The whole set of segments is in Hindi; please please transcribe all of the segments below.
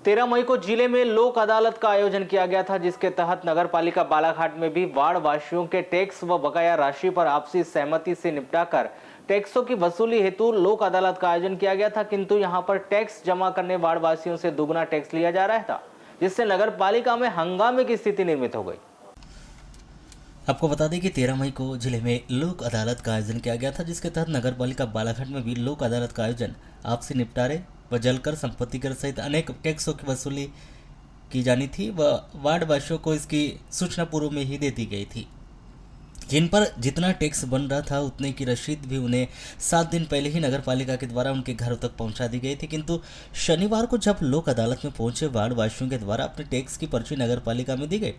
13 मई को जिले में लोक अदालत का आयोजन किया गया था, जिसके तहत नगर पालिका बालाघाट में भी वार्ड वासियों के टैक्स व बकाया राशि पर आपसी सहमति से निपटाकर टैक्सों की वसूली हेतु लोक अदालत का आयोजन किया गया था। किंतु यहां पर टैक्स जमा करने वार्ड वासियों से दुगना टैक्स लिया जा रहा था, जिससे नगर पालिका में हंगामे की स्थिति निर्मित हो गई। आपको बता दें कि 13 मई को जिले में लोक अदालत का आयोजन किया गया था, जिसके तहत नगर पालिका बालाघाट में भी लोक अदालत का आयोजन आपसी निपटारे व जलकर संपत्ति कर सहित अनेक टैक्सों की वसूली की जानी थी व वार्ड वासियों को इसकी सूचना पूर्व में ही दे दी गई थी। जिन पर जितना टैक्स बन रहा था उतने की रसीद भी उन्हें 7 दिन पहले ही नगर पालिका के द्वारा उनके घरों तक पहुंचा दी गई थी। किंतु शनिवार को जब लोक अदालत में पहुंचे वार्ड वासियों के द्वारा अपने टैक्स की पर्ची नगर पालिका में दी गई,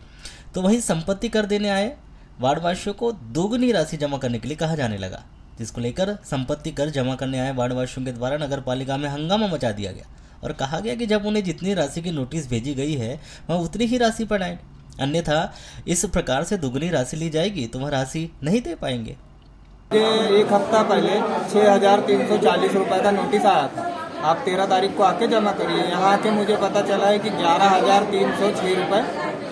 तो वहीं संपत्ति कर देने आए वार्ड वासियों को दोगुनी राशि जमा करने के लिए कहा जाने लगा, जिसको लेकर संपत्ति कर जमा करने आए वार्ड वासियों के द्वारा नगर पालिका में हंगामा मचा दिया गया और कहा गया कि जब उन्हें जितनी राशि की नोटिस भेजी गई है वह उतनी ही राशि पटाएं, अन्यथा इस प्रकार से दुगनी राशि ली जाएगी तो वह राशि नहीं दे पाएंगे। एक हफ्ता पहले 6,340 रुपये का नोटिस आया था, आप 13 तारीख को आके जमा करिए। यहाँ आके मुझे पता चला है कि 11,306 रुपये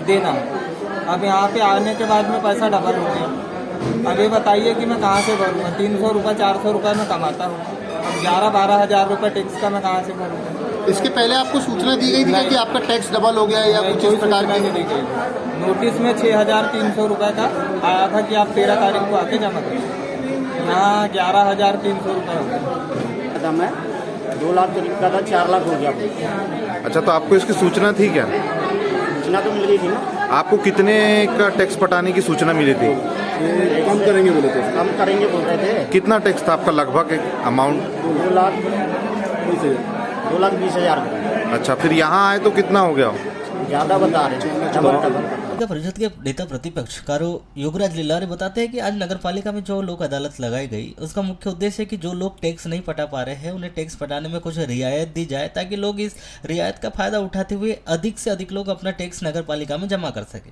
देना है। अब यहाँ पे आने के बाद में पैसा डबल हो गया। अब ये बताइए कि मैं कहाँ से भरूँगा? 300 रुपये 400 रुपये में कमाता हूँ, अब 11-12 हज़ार रुपये टैक्स का मैं कहाँ से भरूँगा? इसके पहले आपको सूचना दी गई थी कि आपका टैक्स डबल हो गया है या कुछ इस प्रकार की? नहीं दी गई। नोटिस में 6,300 रुपये का आया था कि आप 13 तारीख को आके जमा करें। यहाँ 11,300 रुपये हो गया। मैं 2 लाख का था, 4 लाख हो गया। अच्छा, तो आपको इसकी सूचना थी क्या? सूचना तो मिल गई थी ना। आपको कितने का टैक्स पटाने की सूचना मिली थी? कम करेंगे बोले थे। कम करेंगे बोल रहे थे। कितना टैक्स था आपका लगभग अमाउंट? 2,20,000। अच्छा, फिर यहाँ आए तो कितना हो गया? ज़्यादा बता रहे हैं। नगर परिषद के नेता प्रतिपक्ष कारो योगराज लीलारे बताते हैं कि आज नगर पालिका में जो लोक अदालत लगाई गई, उसका मुख्य उद्देश्य है कि जो लोग टैक्स नहीं पटा पा रहे हैं उन्हें टैक्स पटाने में कुछ रियायत दी जाए, ताकि लोग इस रियायत का फायदा उठाते हुए अधिक से अधिक लोग अपना टैक्स नगर पालिका में जमा कर सके।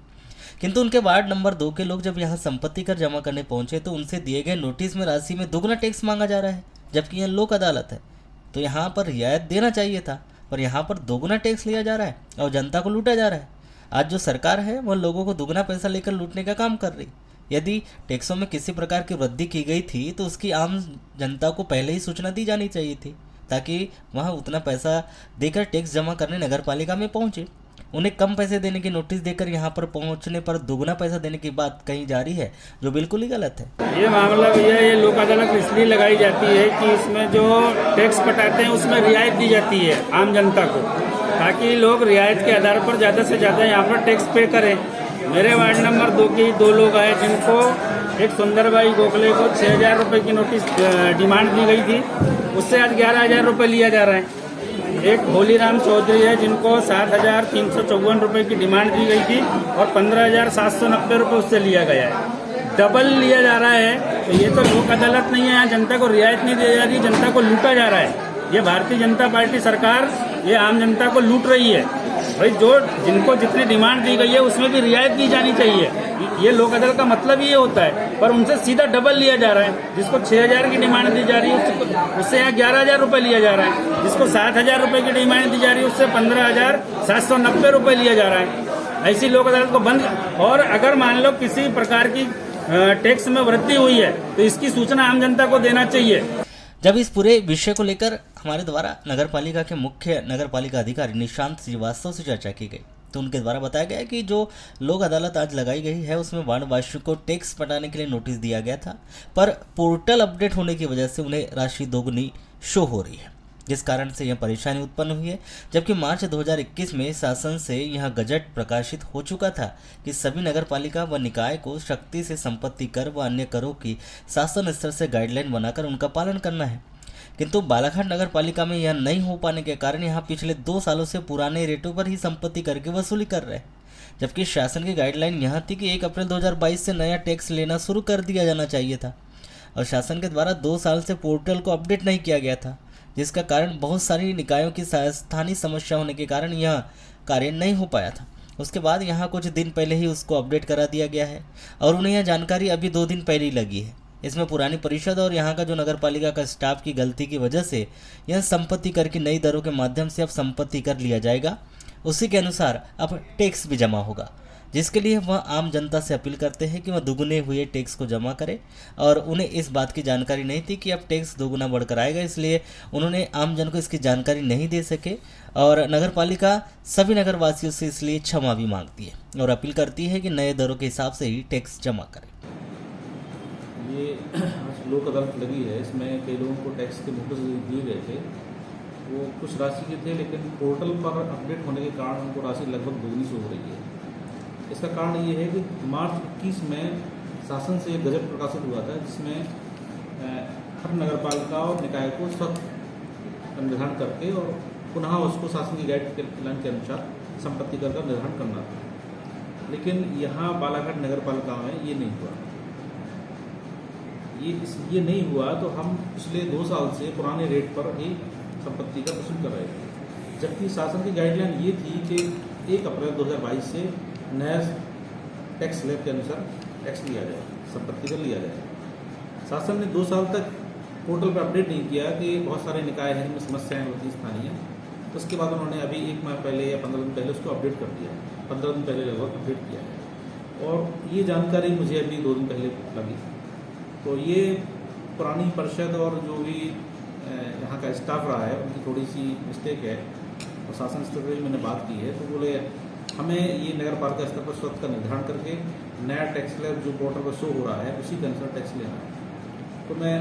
किंतु उनके वार्ड नंबर 2 के लोग जब यहाँ संपत्ति कर जमा करने पहुंचे तो उनसे दिए गए नोटिस में राशि में दुगना टैक्स मांगा जा रहा है, जबकि यह लोक अदालत है तो यहाँ पर रियायत देना चाहिए था, पर यहाँ पर दोगुना टैक्स लिया जा रहा है और जनता को लूटा जा रहा है। आज जो सरकार है वह लोगों को दुगना पैसा लेकर लूटने का काम कर रही। यदि टैक्सों में किसी प्रकार की वृद्धि की गई थी तो उसकी आम जनता को पहले ही सूचना दी जानी चाहिए थी, ताकि वह उतना पैसा देकर टैक्स जमा करने नगर पालिका में पहुंचे। उन्हें कम पैसे देने की नोटिस देकर यहाँ पर पहुंचने पर दोगुना पैसा देने की बात कही जा रही है, जो बिल्कुल ही गलत है। ये मामला भैया, ये लोक अदालत इसलिए लगाई जाती है कि इसमें जो टैक्स पटाते हैं उसमें रियायत दी जाती है आम जनता को, ताकि लोग रियायत के आधार पर ज़्यादा से ज़्यादा यहाँ पर टैक्स पे करें। मेरे वार्ड नंबर 2 के 2 लोग आए जिनको एक सुंदरबाई गोखले को 6,000 रुपये की नोटिस डिमांड दी गई थी, उससे आज 11,000 रुपये लिया जा रहा है। एक भोलीराम चौधरी है जिनको 7,354 रुपये की डिमांड दी गई थी और 15,790 रुपये उससे लिया गया है। डबल लिया जा रहा है। तो ये तो लोक अदालत नहीं है, यहाँ जनता को रियायत नहीं दी जा रही, जनता को लूटा जा रहा है। ये भारतीय जनता पार्टी सरकार ये आम जनता को लूट रही है। भाई जो जिनको जितनी डिमांड दी गई है उसमें भी रियायत दी जानी चाहिए। ये लोक अदालत का मतलब ये होता है, पर उनसे सीधा डबल लिया जा रहा है। जिसको 6,000 की डिमांड दी जा रही है उससे यहाँ 11,000 रुपये लिया जा रहा है। जिसको 7,000 रुपये की डिमांड दी जा रही है उससे 15,790 रुपये लिया जा रहा है। ऐसी लोक अदालत को बंद, और अगर मान लो किसी प्रकार की टैक्स में वृद्धि हुई है तो इसकी सूचना आम जनता को देना चाहिए। जब इस पूरे विषय को लेकर हमारे द्वारा नगर पालिका के मुख्य नगर पालिका अधिकारी निशांत श्रीवास्तव से चर्चा की गई, तो उनके द्वारा बताया गया कि जो लोक अदालत आज लगाई गई है उसमें वार्ड वासियों को टैक्स पटाने के लिए नोटिस दिया गया था, पर पोर्टल अपडेट होने की वजह से उन्हें राशि दोगुनी शो हो रही है, जिस कारण से यह परेशानी उत्पन्न हुई है। जबकि मार्च 2021 में शासन से यह गजट प्रकाशित हो चुका था कि सभी नगर पालिका व निकाय को सख्ती से संपत्ति कर व अन्य करों की शासन स्तर से गाइडलाइन बनाकर उनका पालन करना है। किंतु बालाघाट नगर पालिका में यह नहीं हो पाने के कारण यहाँ पिछले 2 सालों से पुराने रेटों पर ही संपत्ति कर की वसूली कर रहे हैं, जबकि शासन की गाइडलाइन यहाँ थी कि 1 अप्रैल 2022 से नया टैक्स लेना शुरू कर दिया जाना चाहिए था, और शासन के द्वारा 2 साल से पोर्टल को अपडेट नहीं किया गया था, जिसका कारण बहुत सारी निकायों की स्थानीय समस्या होने के कारण यह कार्य नहीं हो पाया था। उसके बाद यहाँ कुछ दिन पहले ही उसको अपडेट करा दिया गया है और उन्हें यह जानकारी अभी 2 दिन पहले ही लगी है। इसमें पुरानी परिषद और यहाँ का जो नगर पालिका का स्टाफ की गलती की वजह से यह संपत्ति कर की नई दरों के माध्यम से अब संपत्ति कर लिया जाएगा। उसी के अनुसार अब टैक्स भी जमा होगा, जिसके लिए वह आम जनता से अपील करते हैं कि वह दुगुने हुए टैक्स को जमा करें। और उन्हें इस बात की जानकारी नहीं थी कि अब टैक्स दोगुना बढ़कर आएगा, इसलिए उन्होंने आम जन को इसकी जानकारी नहीं दे सके। और नगर पालिका सभी नगर वासियों से इसलिए क्षमा भी मांगती है और अपील करती है कि नए दरों के हिसाब से ही टैक्स जमा करें। ये आज लोक अदालत लगी है, इसमें कई लोगों को टैक्स के नोटिस दिए गए थे, वो कुछ राशि के थे, लेकिन पोर्टल पर अपडेट होने के कारण उनको राशि लगभग दोगुनी से हो रही है। इसका कारण ये है कि मार्च 21 में शासन से एक गजट प्रकाशित हुआ था, जिसमें हर नगरपालिका और निकाय को स्वतः निर्धारण करके और पुनः उसको शासन की गाइडलाइन के अनुसार संपत्ति कर का निर्धारण करना था। लेकिन यहाँ बालाघाट नगर पालिका में ये नहीं हुआ। ये नहीं हुआ तो हम पिछले 2 साल से पुराने रेट पर ही संपत्ति का वसूल कर रहे थे, जबकि शासन की गाइडलाइन ये थी कि 1 अप्रैल 2022 से नया टैक्स स्लैब के अनुसार टैक्स लिया जाए, संपत्ति कर लिया जाए। शासन ने 2 साल तक पोर्टल पर अपडेट नहीं किया कि बहुत सारे निकाय हैं जिनमें समस्याएं होती स्थानीय। तो उसके बाद उन्होंने अभी 1 माह पहले या 15 दिन पहले उसको अपडेट कर दिया, 15 दिन पहले लगभग अपडेट किया है। और ये जानकारी मुझे अभी 2 दिन पहले लगी। तो ये पुरानी परिषद और जो भी यहाँ का स्टाफ रहा है उनकी थोड़ी सी मिस्टेक है। और शासन स्तर पर मैंने बात की है तो बोले हमें ये नगर पालिका स्तर पर स्वतः का निर्धारण करके नया टैक्स स्लैब जो पोर्टल पर शो हो रहा है उसी के अनुसार टैक्स लेना है। तो मैं